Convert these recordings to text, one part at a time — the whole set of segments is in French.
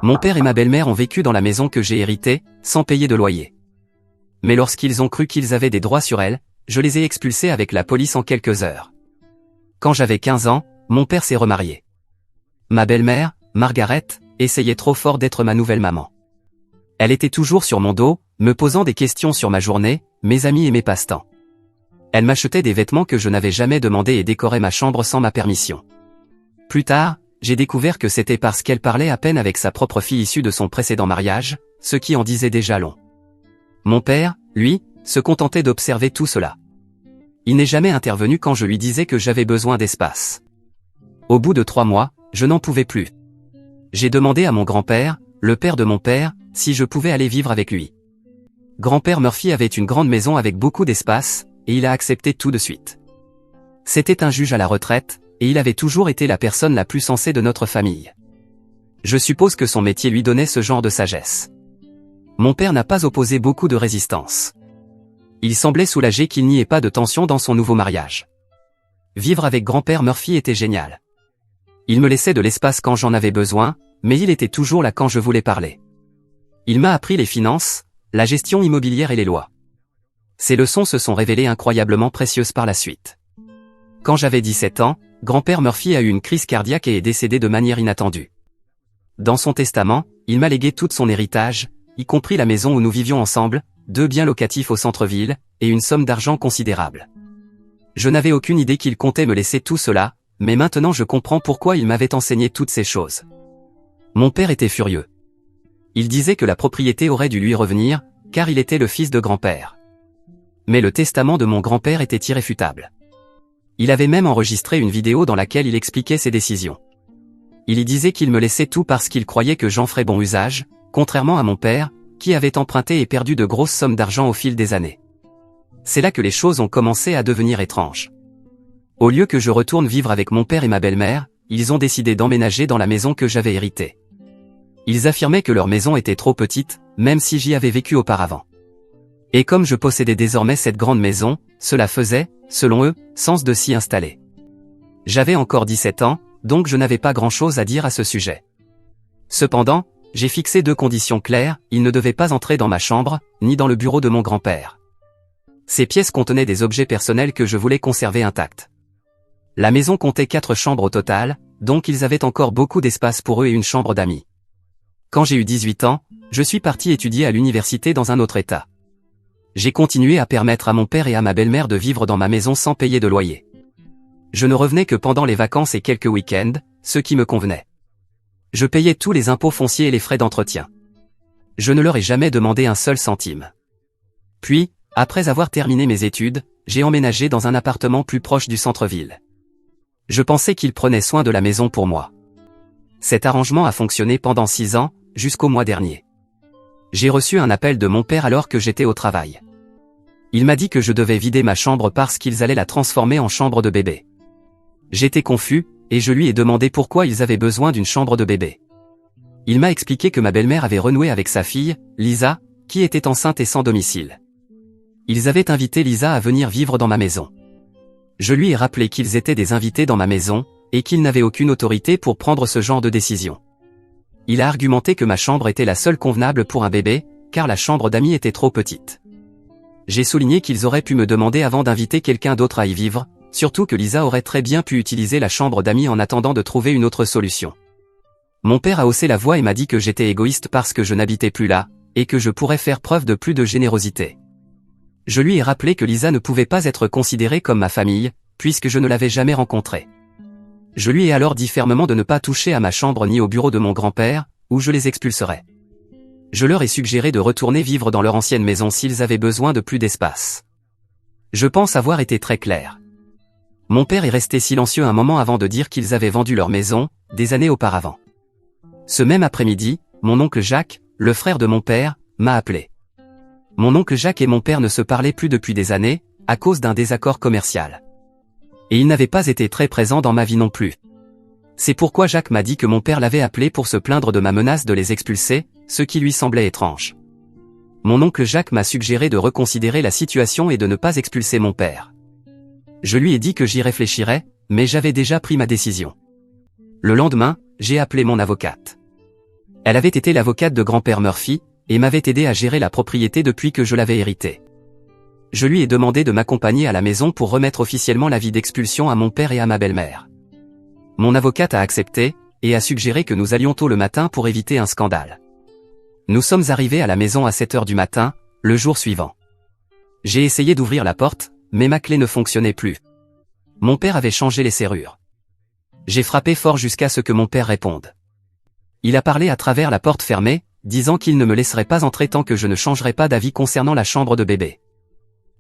Mon père et ma belle-mère ont vécu dans la maison que j'ai héritée, sans payer de loyer. Mais lorsqu'ils ont cru qu'ils avaient des droits sur elle, je les ai expulsés avec la police en quelques heures. Quand j'avais 15 ans, mon père s'est remarié. Ma belle-mère, Margaret, essayait trop fort d'être ma nouvelle maman. Elle était toujours sur mon dos, me posant des questions sur ma journée, mes amis et mes passe-temps. Elle m'achetait des vêtements que je n'avais jamais demandés et décorait ma chambre sans ma permission. Plus tard, j'ai découvert que c'était parce qu'elle parlait à peine avec sa propre fille issue de son précédent mariage, ce qui en disait déjà long. Mon père, lui, se contentait d'observer tout cela. Il n'est jamais intervenu quand je lui disais que j'avais besoin d'espace. Au bout de 3 mois, je n'en pouvais plus. J'ai demandé à mon grand-père, le père de mon père, si je pouvais aller vivre avec lui. Grand-père Murphy avait une grande maison avec beaucoup d'espace, et il a accepté tout de suite. C'était un juge à la retraite, et il avait toujours été la personne la plus sensée de notre famille. Je suppose que son métier lui donnait ce genre de sagesse. Mon père n'a pas opposé beaucoup de résistance. Il semblait soulagé qu'il n'y ait pas de tension dans son nouveau mariage. Vivre avec grand-père Murphy était génial. Il me laissait de l'espace quand j'en avais besoin, mais il était toujours là quand je voulais parler. Il m'a appris les finances, la gestion immobilière et les lois. Ces leçons se sont révélées incroyablement précieuses par la suite. Quand j'avais 17 ans, grand-père Murphy a eu une crise cardiaque et est décédé de manière inattendue. Dans son testament, il m'a légué tout son héritage, y compris la maison où nous vivions ensemble, 2 biens locatifs au centre-ville, et une somme d'argent considérable. Je n'avais aucune idée qu'il comptait me laisser tout cela, mais maintenant je comprends pourquoi il m'avait enseigné toutes ces choses. Mon père était furieux. Il disait que la propriété aurait dû lui revenir, car il était le fils de grand-père. Mais le testament de mon grand-père était irréfutable. Il avait même enregistré une vidéo dans laquelle il expliquait ses décisions. Il y disait qu'il me laissait tout parce qu'il croyait que j'en ferais bon usage, contrairement à mon père, qui avait emprunté et perdu de grosses sommes d'argent au fil des années. C'est là que les choses ont commencé à devenir étranges. Au lieu que je retourne vivre avec mon père et ma belle-mère, ils ont décidé d'emménager dans la maison que j'avais héritée. Ils affirmaient que leur maison était trop petite, même si j'y avais vécu auparavant. Et comme je possédais désormais cette grande maison, cela faisait, selon eux, sens de s'y installer. J'avais encore 17 ans, donc je n'avais pas grand-chose à dire à ce sujet. Cependant, j'ai fixé 2 conditions claires, ils ne devaient pas entrer dans ma chambre, ni dans le bureau de mon grand-père. Ces pièces contenaient des objets personnels que je voulais conserver intacts. La maison comptait 4 chambres au total, donc ils avaient encore beaucoup d'espace pour eux et une chambre d'amis. Quand j'ai eu 18 ans, je suis parti étudier à l'université dans un autre état. J'ai continué à permettre à mon père et à ma belle-mère de vivre dans ma maison sans payer de loyer. Je ne revenais que pendant les vacances et quelques week-ends, ce qui me convenait. Je payais tous les impôts fonciers et les frais d'entretien. Je ne leur ai jamais demandé un seul centime. Puis, après avoir terminé mes études, j'ai emménagé dans un appartement plus proche du centre-ville. Je pensais qu'ils prenaient soin de la maison pour moi. Cet arrangement a fonctionné pendant 6 ans, jusqu'au mois dernier. J'ai reçu un appel de mon père alors que j'étais au travail. Il m'a dit que je devais vider ma chambre parce qu'ils allaient la transformer en chambre de bébé. J'étais confus, et je lui ai demandé pourquoi ils avaient besoin d'une chambre de bébé. Il m'a expliqué que ma belle-mère avait renoué avec sa fille, Lisa, qui était enceinte et sans domicile. Ils avaient invité Lisa à venir vivre dans ma maison. Je lui ai rappelé qu'ils étaient des invités dans ma maison, et qu'ils n'avaient aucune autorité pour prendre ce genre de décision. Il a argumenté que ma chambre était la seule convenable pour un bébé, car la chambre d'amis était trop petite. J'ai souligné qu'ils auraient pu me demander avant d'inviter quelqu'un d'autre à y vivre, surtout que Lisa aurait très bien pu utiliser la chambre d'amis en attendant de trouver une autre solution. Mon père a haussé la voix et m'a dit que j'étais égoïste parce que je n'habitais plus là, et que je pourrais faire preuve de plus de générosité. Je lui ai rappelé que Lisa ne pouvait pas être considérée comme ma famille, puisque je ne l'avais jamais rencontrée. Je lui ai alors dit fermement de ne pas toucher à ma chambre ni au bureau de mon grand-père, où je les expulserais. Je leur ai suggéré de retourner vivre dans leur ancienne maison s'ils avaient besoin de plus d'espace. Je pense avoir été très clair. Mon père est resté silencieux un moment avant de dire qu'ils avaient vendu leur maison, des années auparavant. Ce même après-midi, mon oncle Jacques, le frère de mon père, m'a appelé. Mon oncle Jacques et mon père ne se parlaient plus depuis des années, à cause d'un désaccord commercial. Et il n'avait pas été très présent dans ma vie non plus. C'est pourquoi Jacques m'a dit que mon père l'avait appelé pour se plaindre de ma menace de les expulser, ce qui lui semblait étrange. Mon oncle Jacques m'a suggéré de reconsidérer la situation et de ne pas expulser mon père. Je lui ai dit que j'y réfléchirais, mais j'avais déjà pris ma décision. Le lendemain, j'ai appelé mon avocate. Elle avait été l'avocate de grand-père Murphy, et m'avait aidé à gérer la propriété depuis que je l'avais héritée. Je lui ai demandé de m'accompagner à la maison pour remettre officiellement l'avis d'expulsion à mon père et à ma belle-mère. Mon avocate a accepté, et a suggéré que nous allions tôt le matin pour éviter un scandale. Nous sommes arrivés à la maison à 7 heures du matin, le jour suivant. J'ai essayé d'ouvrir la porte, mais ma clé ne fonctionnait plus. Mon père avait changé les serrures. J'ai frappé fort jusqu'à ce que mon père réponde. Il a parlé à travers la porte fermée, disant qu'il ne me laisserait pas entrer tant que je ne changerais pas d'avis concernant la chambre de bébé.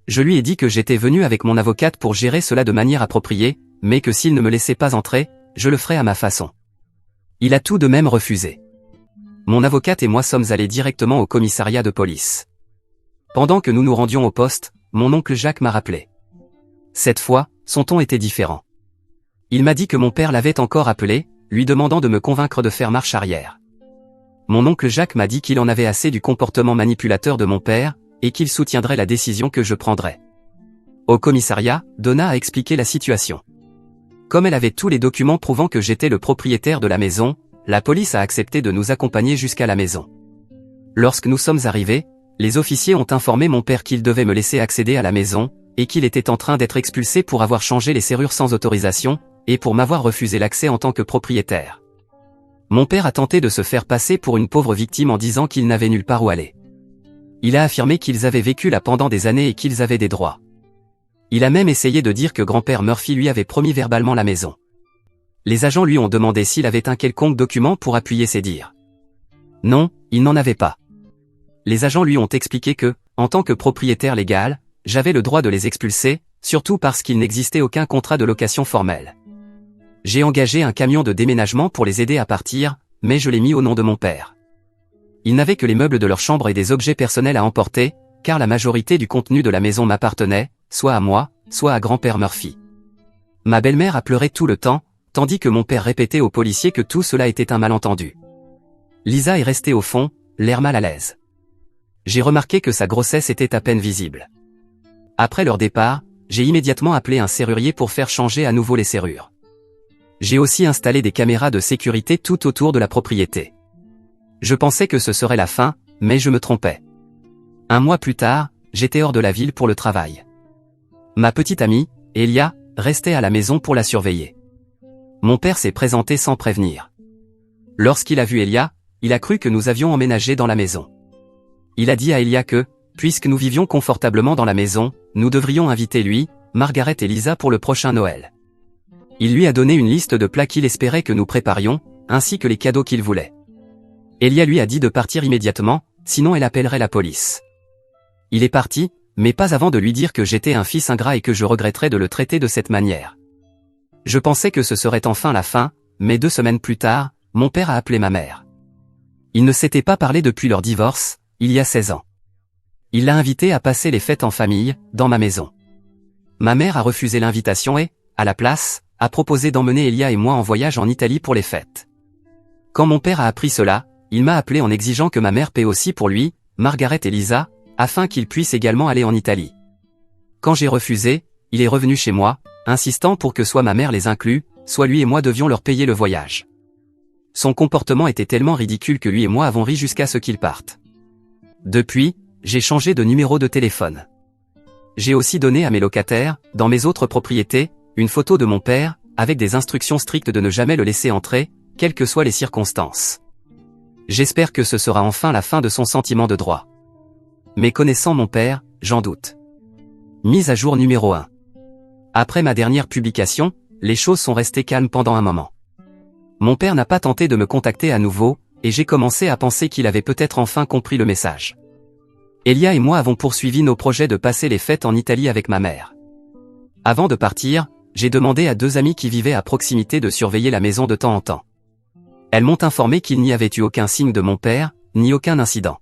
Je lui ai dit que j'étais venu avec mon avocate pour gérer cela de manière appropriée, mais que s'il ne me laissait pas entrer, je le ferais à ma façon. Il a tout de même refusé. Mon avocate et moi sommes allés directement au commissariat de police. Pendant que nous nous rendions au poste, mon oncle Jacques m'a rappelé. Cette fois, son ton était différent. Il m'a dit que mon père l'avait encore appelé, lui demandant de me convaincre de faire marche arrière. Mon oncle Jacques m'a dit qu'il en avait assez du comportement manipulateur de mon père, et qu'il soutiendrait la décision que je prendrais. Au commissariat, Donna a expliqué la situation. Comme elle avait tous les documents prouvant que j'étais le propriétaire de la maison, la police a accepté de nous accompagner jusqu'à la maison. Lorsque nous sommes arrivés, les officiers ont informé mon père qu'il devait me laisser accéder à la maison, et qu'il était en train d'être expulsé pour avoir changé les serrures sans autorisation, et pour m'avoir refusé l'accès en tant que propriétaire. Mon père a tenté de se faire passer pour une pauvre victime en disant qu'il n'avait nulle part où aller. Il a affirmé qu'ils avaient vécu là pendant des années et qu'ils avaient des droits. Il a même essayé de dire que grand-père Murphy lui avait promis verbalement la maison. Les agents lui ont demandé s'il avait un quelconque document pour appuyer ses dires. Non, il n'en avait pas. Les agents lui ont expliqué que, en tant que propriétaire légal, j'avais le droit de les expulser, surtout parce qu'il n'existait aucun contrat de location formel. J'ai engagé un camion de déménagement pour les aider à partir, mais je l'ai mis au nom de mon père. Ils n'avaient que les meubles de leur chambre et des objets personnels à emporter, car la majorité du contenu de la maison m'appartenait, soit à moi, soit à grand-père Murphy. Ma belle-mère a pleuré tout le temps, tandis que mon père répétait aux policiers que tout cela était un malentendu. Lisa est restée au fond, l'air mal à l'aise. J'ai remarqué que sa grossesse était à peine visible. Après leur départ, j'ai immédiatement appelé un serrurier pour faire changer à nouveau les serrures. J'ai aussi installé des caméras de sécurité tout autour de la propriété. Je pensais que ce serait la fin, mais je me trompais. Un mois plus tard, j'étais hors de la ville pour le travail. Ma petite amie, Elia, restait à la maison pour la surveiller. Mon père s'est présenté sans prévenir. Lorsqu'il a vu Elia, il a cru que nous avions emménagé dans la maison. Il a dit à Elia que, puisque nous vivions confortablement dans la maison, nous devrions inviter lui, Margaret et Lisa pour le prochain Noël. Il lui a donné une liste de plats qu'il espérait que nous préparions, ainsi que les cadeaux qu'il voulait. Elia lui a dit de partir immédiatement, sinon elle appellerait la police. Il est parti, mais pas avant de lui dire que j'étais un fils ingrat et que je regretterais de le traiter de cette manière. Je pensais que ce serait enfin la fin, mais 2 semaines plus tard, mon père a appelé ma mère. Ils ne s'étaient pas parlé depuis leur divorce, il y a 16 ans. Il l'a invité à passer les fêtes en famille, dans ma maison. Ma mère a refusé l'invitation et, à la place, a proposé d'emmener Elia et moi en voyage en Italie pour les fêtes. Quand mon père a appris cela, il m'a appelé en exigeant que ma mère paie aussi pour lui, Margaret et Lisa, afin qu'ils puissent également aller en Italie. Quand j'ai refusé, il est revenu chez moi, insistant pour que soit ma mère les inclue, soit lui et moi devions leur payer le voyage. Son comportement était tellement ridicule que lui et moi avons ri jusqu'à ce qu'il parte. Depuis, j'ai changé de numéro de téléphone. J'ai aussi donné à mes locataires, dans mes autres propriétés, une photo de mon père, avec des instructions strictes de ne jamais le laisser entrer, quelles que soient les circonstances. J'espère que ce sera enfin la fin de son sentiment de droit. Mais connaissant mon père, j'en doute. Mise à jour numéro 1. Après ma dernière publication, les choses sont restées calmes pendant un moment. Mon père n'a pas tenté de me contacter à nouveau, et j'ai commencé à penser qu'il avait peut-être enfin compris le message. Elia et moi avons poursuivi nos projets de passer les fêtes en Italie avec ma mère. Avant de partir, j'ai demandé à 2 amis qui vivaient à proximité de surveiller la maison de temps en temps. Elles m'ont informé qu'il n'y avait eu aucun signe de mon père, ni aucun incident.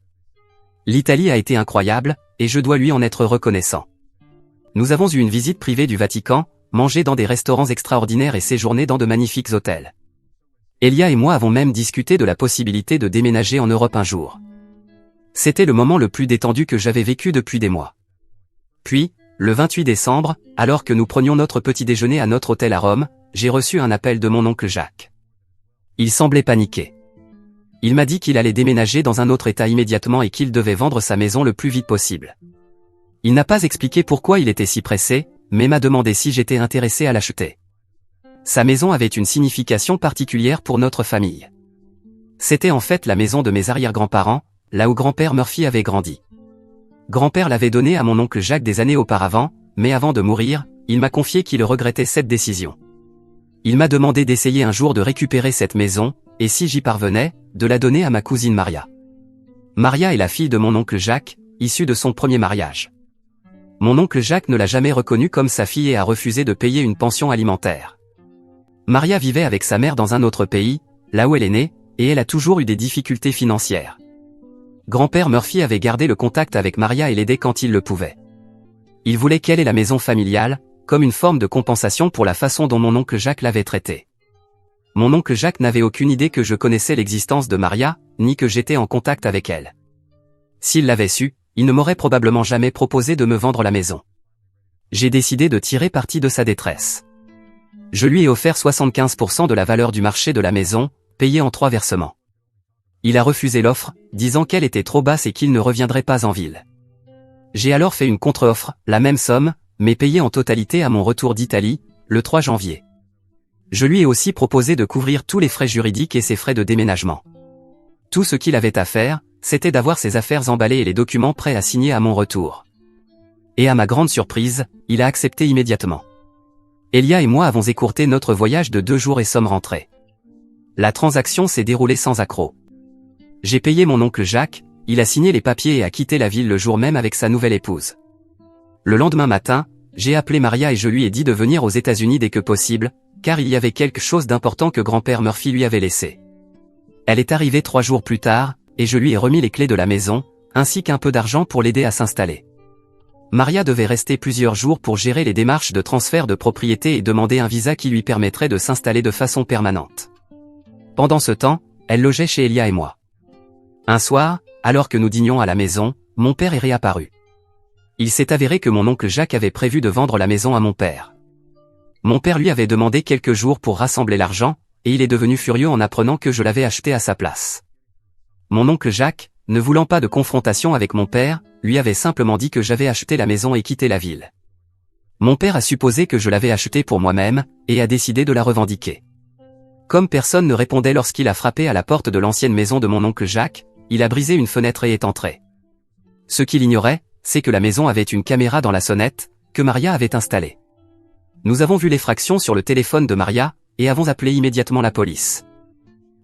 L'Italie a été incroyable, et je dois lui en être reconnaissant. Nous avons eu une visite privée du Vatican, mangé dans des restaurants extraordinaires et séjourné dans de magnifiques hôtels. Elia et moi avons même discuté de la possibilité de déménager en Europe un jour. C'était le moment le plus détendu que j'avais vécu depuis des mois. Puis, le 28 décembre, alors que nous prenions notre petit déjeuner à notre hôtel à Rome, j'ai reçu un appel de mon oncle Jacques. Il semblait paniqué. Il m'a dit qu'il allait déménager dans un autre état immédiatement et qu'il devait vendre sa maison le plus vite possible. Il n'a pas expliqué pourquoi il était si pressé, mais m'a demandé si j'étais intéressé à l'acheter. Sa maison avait une signification particulière pour notre famille. C'était en fait la maison de mes arrière-grands-parents, là où grand-père Murphy avait grandi. Grand-père l'avait donnée à mon oncle Jacques des années auparavant, mais avant de mourir, il m'a confié qu'il regrettait cette décision. Il m'a demandé d'essayer un jour de récupérer cette maison, et si j'y parvenais, de la donner à ma cousine Maria. Maria est la fille de mon oncle Jacques, issue de son premier mariage. Mon oncle Jacques ne l'a jamais reconnue comme sa fille et a refusé de payer une pension alimentaire. Maria vivait avec sa mère dans un autre pays, là où elle est née, et elle a toujours eu des difficultés financières. Grand-père Murphy avait gardé le contact avec Maria et l'aidait quand il le pouvait. Il voulait qu'elle ait la maison familiale, comme une forme de compensation pour la façon dont mon oncle Jacques l'avait traitée. Mon oncle Jacques n'avait aucune idée que je connaissais l'existence de Maria, ni que j'étais en contact avec elle. S'il l'avait su, il ne m'aurait probablement jamais proposé de me vendre la maison. J'ai décidé de tirer parti de sa détresse. Je lui ai offert 75% de la valeur du marché de la maison, payée en 3 versements. Il a refusé l'offre, disant qu'elle était trop basse et qu'il ne reviendrait pas en ville. J'ai alors fait une contre-offre, la même somme, mais payée en totalité à mon retour d'Italie, le 3 janvier. Je lui ai aussi proposé de couvrir tous les frais juridiques et ses frais de déménagement. Tout ce qu'il avait à faire, c'était d'avoir ses affaires emballées et les documents prêts à signer à mon retour. Et à ma grande surprise, il a accepté immédiatement. Elia et moi avons écourté notre voyage de 2 jours et sommes rentrés. La transaction s'est déroulée sans accroc. J'ai payé mon oncle Jacques, il a signé les papiers et a quitté la ville le jour même avec sa nouvelle épouse. Le lendemain matin, j'ai appelé Maria et je lui ai dit de venir aux États-Unis dès que possible, car il y avait quelque chose d'important que grand-père Murphy lui avait laissé. Elle est arrivée 3 jours plus tard, et je lui ai remis les clés de la maison, ainsi qu'un peu d'argent pour l'aider à s'installer. Maria devait rester plusieurs jours pour gérer les démarches de transfert de propriété et demander un visa qui lui permettrait de s'installer de façon permanente. Pendant ce temps, elle logeait chez Elia et moi. Un soir, alors que nous dînions à la maison, mon père est réapparu. Il s'est avéré que mon oncle Jacques avait prévu de vendre la maison à mon père. Mon père lui avait demandé quelques jours pour rassembler l'argent, et il est devenu furieux en apprenant que je l'avais acheté à sa place. Mon oncle Jacques, ne voulant pas de confrontation avec mon père, lui avait simplement dit que j'avais acheté la maison et quitté la ville. Mon père a supposé que je l'avais achetée pour moi-même, et a décidé de la revendiquer. Comme personne ne répondait lorsqu'il a frappé à la porte de l'ancienne maison de mon oncle Jacques, il a brisé une fenêtre et est entré. Ce qu'il ignorait, c'est que la maison avait une caméra dans la sonnette, que Maria avait installée. Nous avons vu l'effraction sur le téléphone de Maria, et avons appelé immédiatement la police.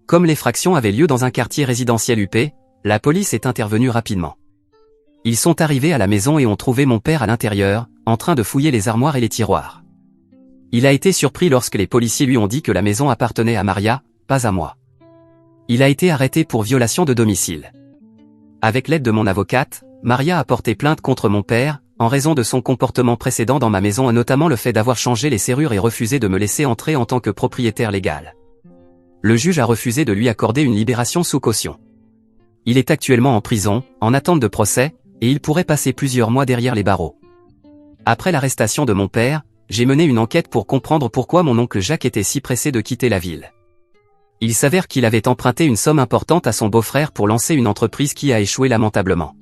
Comme l'effraction avait lieu dans un quartier résidentiel huppé, la police est intervenue rapidement. Ils sont arrivés à la maison et ont trouvé mon père à l'intérieur, en train de fouiller les armoires et les tiroirs. Il a été surpris lorsque les policiers lui ont dit que la maison appartenait à Maria, pas à moi. Il a été arrêté pour violation de domicile. Avec l'aide de mon avocate, Maria a porté plainte contre mon père, en raison de son comportement précédent dans ma maison et notamment le fait d'avoir changé les serrures et refusé de me laisser entrer en tant que propriétaire légal. Le juge a refusé de lui accorder une libération sous caution. Il est actuellement en prison, en attente de procès, et il pourrait passer plusieurs mois derrière les barreaux. Après l'arrestation de mon père, j'ai mené une enquête pour comprendre pourquoi mon oncle Jacques était si pressé de quitter la ville. Il s'avère qu'il avait emprunté une somme importante à son beau-frère pour lancer une entreprise qui a échoué lamentablement.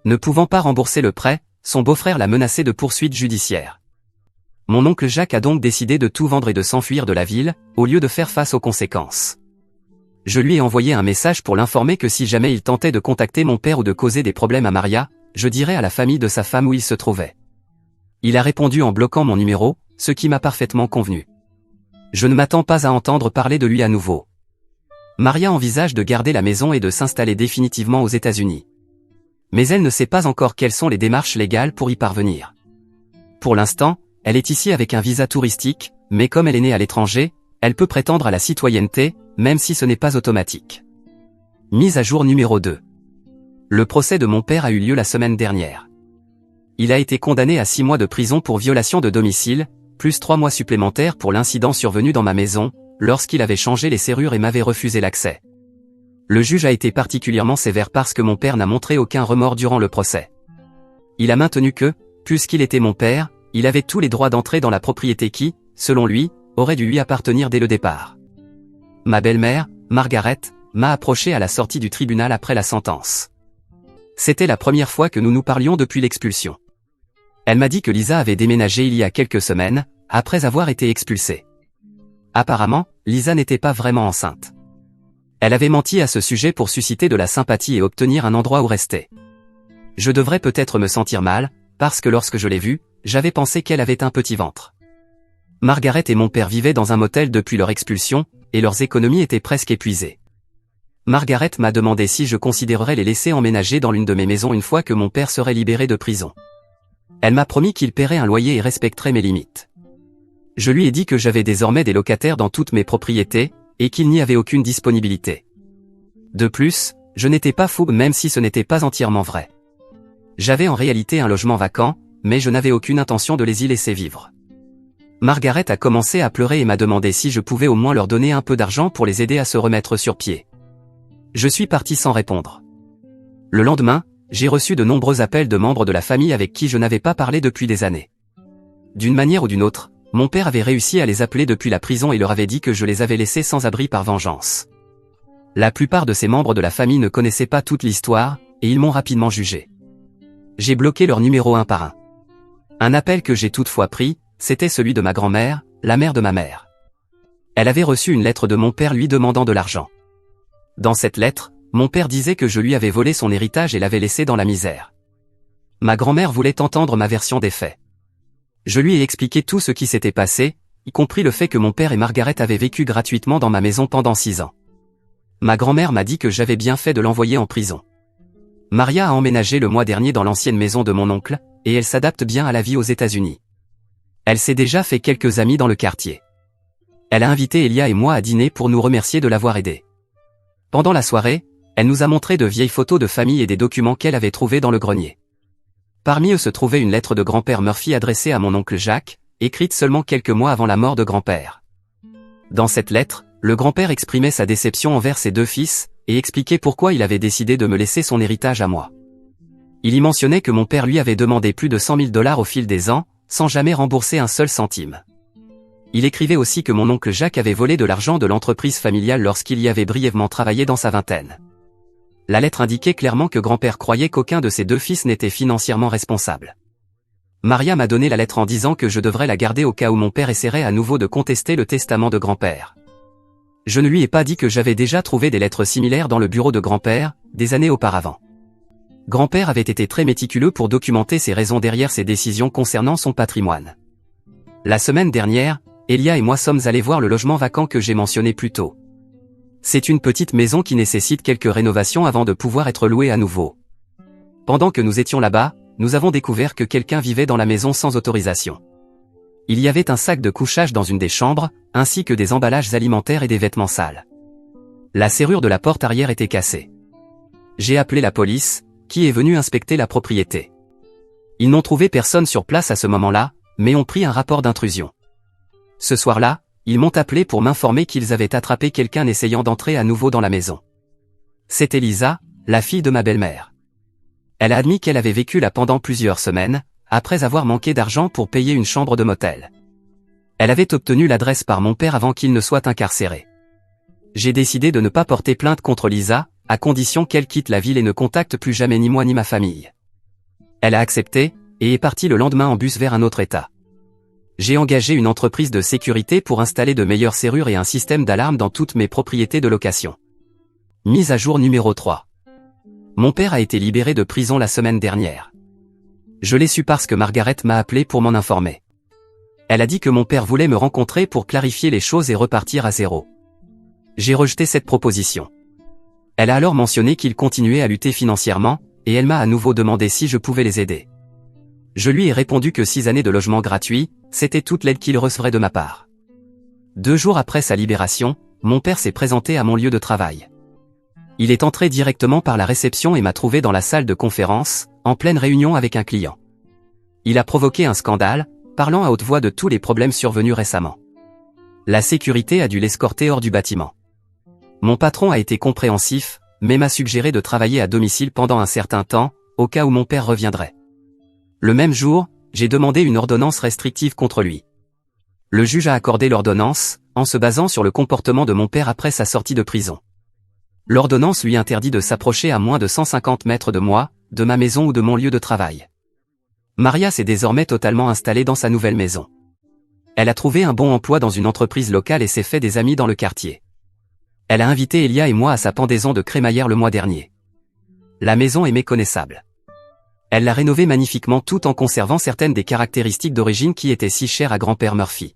Ne pouvant pas rembourser le prêt, son beau-frère l'a menacé de poursuites judiciaires. Mon oncle Jacques a donc décidé de tout vendre et de s'enfuir de la ville, au lieu de faire face aux conséquences. Je lui ai envoyé un message pour l'informer que si jamais il tentait de contacter mon père ou de causer des problèmes à Maria, je dirais à la famille de sa femme où il se trouvait. Il a répondu en bloquant mon numéro, ce qui m'a parfaitement convenu. Je ne m'attends pas à entendre parler de lui à nouveau. Maria envisage de garder la maison et de s'installer définitivement aux États-Unis. Mais elle ne sait pas encore quelles sont les démarches légales pour y parvenir. Pour l'instant, elle est ici avec un visa touristique, mais comme elle est née à l'étranger, elle peut prétendre à la citoyenneté, même si ce n'est pas automatique. Mise à jour numéro 2. Le procès de mon père a eu lieu la semaine dernière. Il a été condamné à 6 mois de prison pour violation de domicile, plus 3 mois supplémentaires pour l'incident survenu dans ma maison, lorsqu'il avait changé les serrures et m'avait refusé l'accès. Le juge a été particulièrement sévère parce que mon père n'a montré aucun remords durant le procès. Il a maintenu que, puisqu'il était mon père, il avait tous les droits d'entrer dans la propriété qui, selon lui, aurait dû lui appartenir dès le départ. Ma belle-mère, Margaret, m'a approché à la sortie du tribunal après la sentence. C'était la première fois que nous nous parlions depuis l'expulsion. Elle m'a dit que Lisa avait déménagé il y a quelques semaines, après avoir été expulsée. Apparemment, Lisa n'était pas vraiment enceinte. Elle avait menti à ce sujet pour susciter de la sympathie et obtenir un endroit où rester. Je devrais peut-être me sentir mal, parce que lorsque je l'ai vue, j'avais pensé qu'elle avait un petit ventre. Margaret et mon père vivaient dans un motel depuis leur expulsion, et leurs économies étaient presque épuisées. Margaret m'a demandé si je considérerais les laisser emménager dans l'une de mes maisons une fois que mon père serait libéré de prison. Elle m'a promis qu'il paierait un loyer et respecterait mes limites. Je lui ai dit que j'avais désormais des locataires dans toutes mes propriétés, et qu'il n'y avait aucune disponibilité. De plus, je n'étais pas fou même si ce n'était pas entièrement vrai. J'avais en réalité un logement vacant, mais je n'avais aucune intention de les y laisser vivre. Margaret a commencé à pleurer et m'a demandé si je pouvais au moins leur donner un peu d'argent pour les aider à se remettre sur pied. Je suis parti sans répondre. Le lendemain, j'ai reçu de nombreux appels de membres de la famille avec qui je n'avais pas parlé depuis des années. D'une manière ou d'une autre, mon père avait réussi à les appeler depuis la prison et leur avait dit que je les avais laissés sans abri par vengeance. La plupart de ces membres de la famille ne connaissaient pas toute l'histoire, et ils m'ont rapidement jugé. J'ai bloqué leur numéro un par un. Un appel que j'ai toutefois pris, c'était celui de ma grand-mère, la mère de ma mère. Elle avait reçu une lettre de mon père lui demandant de l'argent. Dans cette lettre, mon père disait que je lui avais volé son héritage et l'avais laissé dans la misère. Ma grand-mère voulait entendre ma version des faits. Je lui ai expliqué tout ce qui s'était passé, y compris le fait que mon père et Margaret avaient vécu gratuitement dans ma maison pendant 6 ans. Ma grand-mère m'a dit que j'avais bien fait de l'envoyer en prison. Maria a emménagé le mois dernier dans l'ancienne maison de mon oncle, et elle s'adapte bien à la vie aux États-Unis. Elle s'est déjà fait quelques amis dans le quartier. Elle a invité Elia et moi à dîner pour nous remercier de l'avoir aidé. Pendant la soirée, elle nous a montré de vieilles photos de famille et des documents qu'elle avait trouvés dans le grenier. Parmi eux se trouvait une lettre de grand-père Murphy adressée à mon oncle Jacques, écrite seulement quelques mois avant la mort de grand-père. Dans cette lettre, le grand-père exprimait sa déception envers ses 2 fils, et expliquait pourquoi il avait décidé de me laisser son héritage à moi. Il y mentionnait que mon père lui avait demandé plus de 100 000 $ au fil des ans, sans jamais rembourser un seul centime. Il écrivait aussi que mon oncle Jacques avait volé de l'argent de l'entreprise familiale lorsqu'il y avait brièvement travaillé dans sa vingtaine. La lettre indiquait clairement que grand-père croyait qu'aucun de ses 2 fils n'était financièrement responsable. Maria m'a donné la lettre en disant que je devrais la garder au cas où mon père essaierait à nouveau de contester le testament de grand-père. Je ne lui ai pas dit que j'avais déjà trouvé des lettres similaires dans le bureau de grand-père, des années auparavant. Grand-père avait été très méticuleux pour documenter ses raisons derrière ses décisions concernant son patrimoine. La semaine dernière, Elia et moi sommes allés voir le logement vacant que j'ai mentionné plus tôt. C'est une petite maison qui nécessite quelques rénovations avant de pouvoir être louée à nouveau. Pendant que nous étions là-bas, nous avons découvert que quelqu'un vivait dans la maison sans autorisation. Il y avait un sac de couchage dans une des chambres, ainsi que des emballages alimentaires et des vêtements sales. La serrure de la porte arrière était cassée. J'ai appelé la police, qui est venue inspecter la propriété. Ils n'ont trouvé personne sur place à ce moment-là, mais ont pris un rapport d'intrusion. Ce soir-là, ils m'ont appelé pour m'informer qu'ils avaient attrapé quelqu'un essayant d'entrer à nouveau dans la maison. C'était Lisa, la fille de ma belle-mère. Elle a admis qu'elle avait vécu là pendant plusieurs semaines, après avoir manqué d'argent pour payer une chambre de motel. Elle avait obtenu l'adresse par mon père avant qu'il ne soit incarcéré. J'ai décidé de ne pas porter plainte contre Lisa, à condition qu'elle quitte la ville et ne contacte plus jamais ni moi ni ma famille. Elle a accepté, et est partie le lendemain en bus vers un autre état. J'ai engagé une entreprise de sécurité pour installer de meilleures serrures et un système d'alarme dans toutes mes propriétés de location. Mise à jour numéro 3. Mon père a été libéré de prison la semaine dernière. Je l'ai su parce que Margaret m'a appelé pour m'en informer. Elle a dit que mon père voulait me rencontrer pour clarifier les choses et repartir à zéro. J'ai rejeté cette proposition. Elle a alors mentionné qu'il continuait à lutter financièrement, et elle m'a à nouveau demandé si je pouvais les aider. Je lui ai répondu que 6 années de logement gratuit, c'était toute l'aide qu'il recevrait de ma part. 2 jours après sa libération, mon père s'est présenté à mon lieu de travail. Il est entré directement par la réception et m'a trouvé dans la salle de conférence, en pleine réunion avec un client. Il a provoqué un scandale, parlant à haute voix de tous les problèmes survenus récemment. La sécurité a dû l'escorter hors du bâtiment. Mon patron a été compréhensif, mais m'a suggéré de travailler à domicile pendant un certain temps, au cas où mon père reviendrait. Le même jour, j'ai demandé une ordonnance restrictive contre lui. Le juge a accordé l'ordonnance, en se basant sur le comportement de mon père après sa sortie de prison. L'ordonnance lui interdit de s'approcher à moins de 150 mètres de moi, de ma maison ou de mon lieu de travail. Maria s'est désormais totalement installée dans sa nouvelle maison. Elle a trouvé un bon emploi dans une entreprise locale et s'est fait des amis dans le quartier. Elle a invité Elia et moi à sa pendaison de crémaillère le mois dernier. La maison est méconnaissable. Elle l'a rénovée magnifiquement tout en conservant certaines des caractéristiques d'origine qui étaient si chères à grand-père Murphy.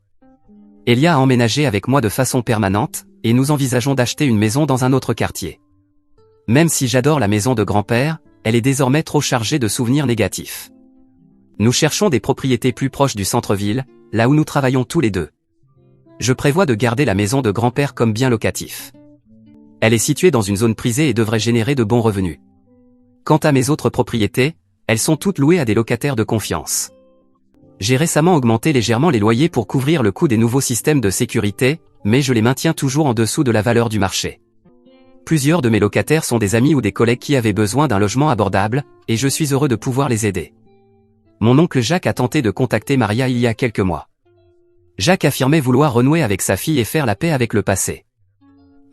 Elia a emménagé avec moi de façon permanente, et nous envisageons d'acheter une maison dans un autre quartier. Même si j'adore la maison de grand-père, elle est désormais trop chargée de souvenirs négatifs. Nous cherchons des propriétés plus proches du centre-ville, là où nous travaillons tous les deux. Je prévois de garder la maison de grand-père comme bien locatif. Elle est située dans une zone prisée et devrait générer de bons revenus. Quant à mes autres propriétés, elles sont toutes louées à des locataires de confiance. J'ai récemment augmenté légèrement les loyers pour couvrir le coût des nouveaux systèmes de sécurité, mais je les maintiens toujours en dessous de la valeur du marché. Plusieurs de mes locataires sont des amis ou des collègues qui avaient besoin d'un logement abordable, et je suis heureux de pouvoir les aider. Mon oncle Jacques a tenté de contacter Maria il y a quelques mois. Jacques affirmait vouloir renouer avec sa fille et faire la paix avec le passé.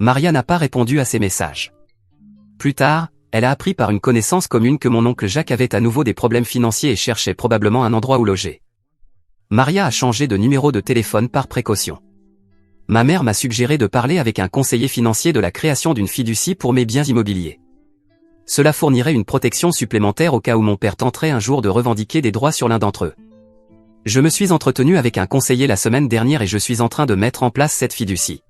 Maria n'a pas répondu à ses messages. Plus tard, elle a appris par une connaissance commune que mon oncle Jacques avait à nouveau des problèmes financiers et cherchait probablement un endroit où loger. Maria a changé de numéro de téléphone par précaution. Ma mère m'a suggéré de parler avec un conseiller financier de la création d'une fiducie pour mes biens immobiliers. Cela fournirait une protection supplémentaire au cas où mon père tenterait un jour de revendiquer des droits sur l'un d'entre eux. Je me suis entretenu avec un conseiller la semaine dernière et je suis en train de mettre en place cette fiducie.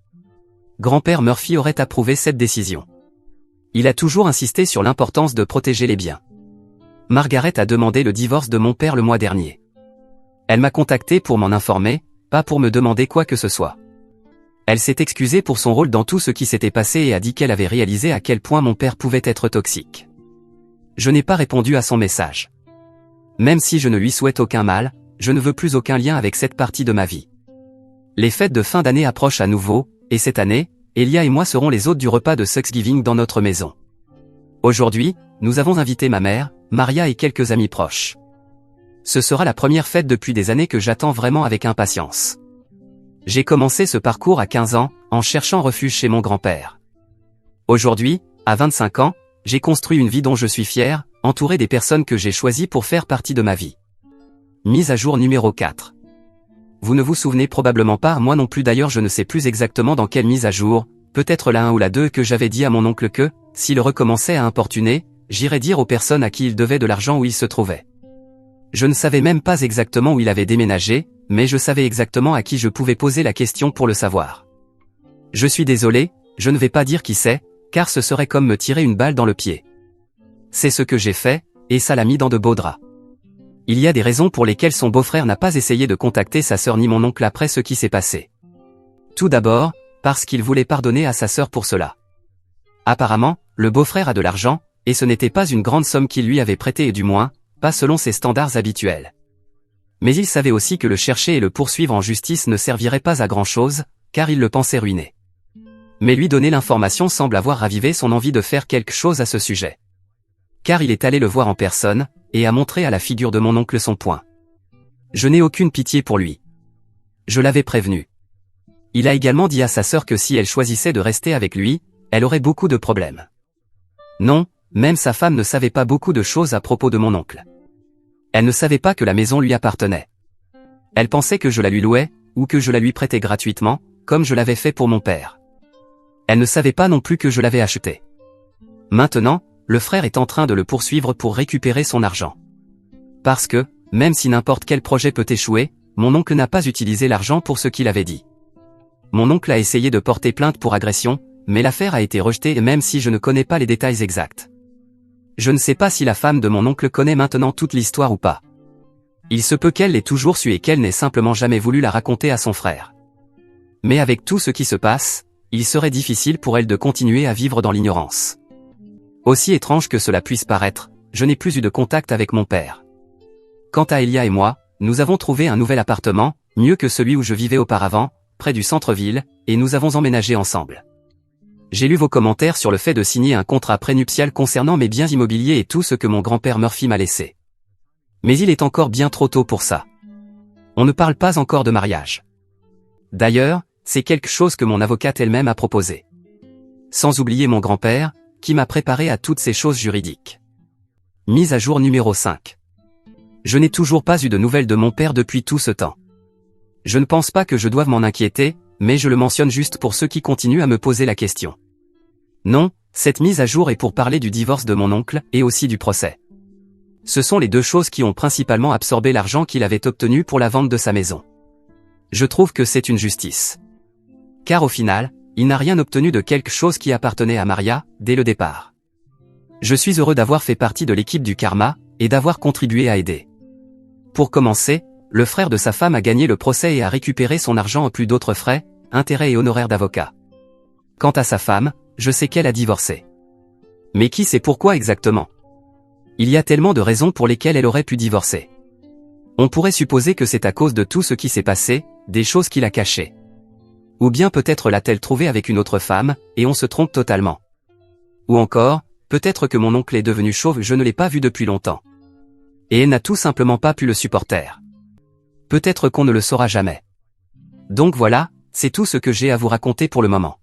Grand-père Murphy aurait approuvé cette décision. Il a toujours insisté sur l'importance de protéger les biens. Margaret a demandé le divorce de mon père le mois dernier. Elle m'a contacté pour m'en informer, pas pour me demander quoi que ce soit. Elle s'est excusée pour son rôle dans tout ce qui s'était passé et a dit qu'elle avait réalisé à quel point mon père pouvait être toxique. Je n'ai pas répondu à son message. Même si je ne lui souhaite aucun mal, je ne veux plus aucun lien avec cette partie de ma vie. Les fêtes de fin d'année approchent à nouveau, et cette année, Elia et moi serons les hôtes du repas de Thanksgiving dans notre maison. Aujourd'hui, nous avons invité ma mère, Maria et quelques amis proches. Ce sera la première fête depuis des années que j'attends vraiment avec impatience. J'ai commencé ce parcours à 15 ans, en cherchant refuge chez mon grand-père. Aujourd'hui, à 25 ans, j'ai construit une vie dont je suis fier, entouré des personnes que j'ai choisies pour faire partie de ma vie. Mise à jour numéro 4. Vous ne vous souvenez probablement pas, moi non plus d'ailleurs je ne sais plus exactement dans quelle mise à jour, peut-être la 1 ou la 2 que j'avais dit à mon oncle que, s'il recommençait à importuner, j'irais dire aux personnes à qui il devait de l'argent où il se trouvait. Je ne savais même pas exactement où il avait déménagé, mais je savais exactement à qui je pouvais poser la question pour le savoir. Je suis désolé, je ne vais pas dire qui c'est, car ce serait comme me tirer une balle dans le pied. C'est ce que j'ai fait, et ça l'a mis dans de beaux draps. Il y a des raisons pour lesquelles son beau-frère n'a pas essayé de contacter sa sœur ni mon oncle après ce qui s'est passé. Tout d'abord, parce qu'il voulait pardonner à sa sœur pour cela. Apparemment, le beau-frère a de l'argent, et ce n'était pas une grande somme qu'il lui avait prêtée et du moins, pas selon ses standards habituels. Mais il savait aussi que le chercher et le poursuivre en justice ne servirait pas à grand-chose, car il le pensait ruiné. Mais lui donner l'information semble avoir ravivé son envie de faire quelque chose à ce sujet. Car il est allé le voir en personne, et a montré à la figure de mon oncle son point. Je n'ai aucune pitié pour lui. Je l'avais prévenu. Il a également dit à sa sœur que si elle choisissait de rester avec lui, elle aurait beaucoup de problèmes. Non, même sa femme ne savait pas beaucoup de choses à propos de mon oncle. Elle ne savait pas que la maison lui appartenait. Elle pensait que je la lui louais, ou que je la lui prêtais gratuitement, comme je l'avais fait pour mon père. Elle ne savait pas non plus que je l'avais acheté. Maintenant, le frère est en train de le poursuivre pour récupérer son argent. Parce que, même si n'importe quel projet peut échouer, mon oncle n'a pas utilisé l'argent pour ce qu'il avait dit. Mon oncle a essayé de porter plainte pour agression, mais l'affaire a été rejetée même si je ne connais pas les détails exacts. Je ne sais pas si la femme de mon oncle connaît maintenant toute l'histoire ou pas. Il se peut qu'elle l'ait toujours su et qu'elle n'ait simplement jamais voulu la raconter à son frère. Mais avec tout ce qui se passe, il serait difficile pour elle de continuer à vivre dans l'ignorance. Aussi étrange que cela puisse paraître, je n'ai plus eu de contact avec mon père. Quant à Elia et moi, nous avons trouvé un nouvel appartement, mieux que celui où je vivais auparavant, près du centre-ville, et nous avons emménagé ensemble. J'ai lu vos commentaires sur le fait de signer un contrat prénuptial concernant mes biens immobiliers et tout ce que mon grand-père Murphy m'a laissé. Mais il est encore bien trop tôt pour ça. On ne parle pas encore de mariage. D'ailleurs, c'est quelque chose que mon avocate elle-même a proposé. Sans oublier mon grand-père, qui m'a préparé à toutes ces choses juridiques. Mise à jour numéro 5. Je n'ai toujours pas eu de nouvelles de mon père depuis tout ce temps. Je ne pense pas que je doive m'en inquiéter, mais je le mentionne juste pour ceux qui continuent à me poser la question. Non, cette mise à jour est pour parler du divorce de mon oncle et aussi du procès. Ce sont les deux choses qui ont principalement absorbé l'argent qu'il avait obtenu pour la vente de sa maison. Je trouve que c'est une justice. Car au final, il n'a rien obtenu de quelque chose qui appartenait à Maria, dès le départ. Je suis heureux d'avoir fait partie de l'équipe du Karma, et d'avoir contribué à aider. Pour commencer, le frère de sa femme a gagné le procès et a récupéré son argent en plus d'autres frais, intérêts et honoraires d'avocat. Quant à sa femme, je sais qu'elle a divorcé. Mais qui sait pourquoi exactement? Il y a tellement de raisons pour lesquelles elle aurait pu divorcer. On pourrait supposer que c'est à cause de tout ce qui s'est passé, des choses qu'il a cachées. Ou bien peut-être l'a-t-elle trouvé avec une autre femme, et on se trompe totalement. Ou encore, peut-être que mon oncle est devenu chauve, je ne l'ai pas vu depuis longtemps. Et elle n'a tout simplement pas pu le supporter. Peut-être qu'on ne le saura jamais. Donc voilà, c'est tout ce que j'ai à vous raconter pour le moment.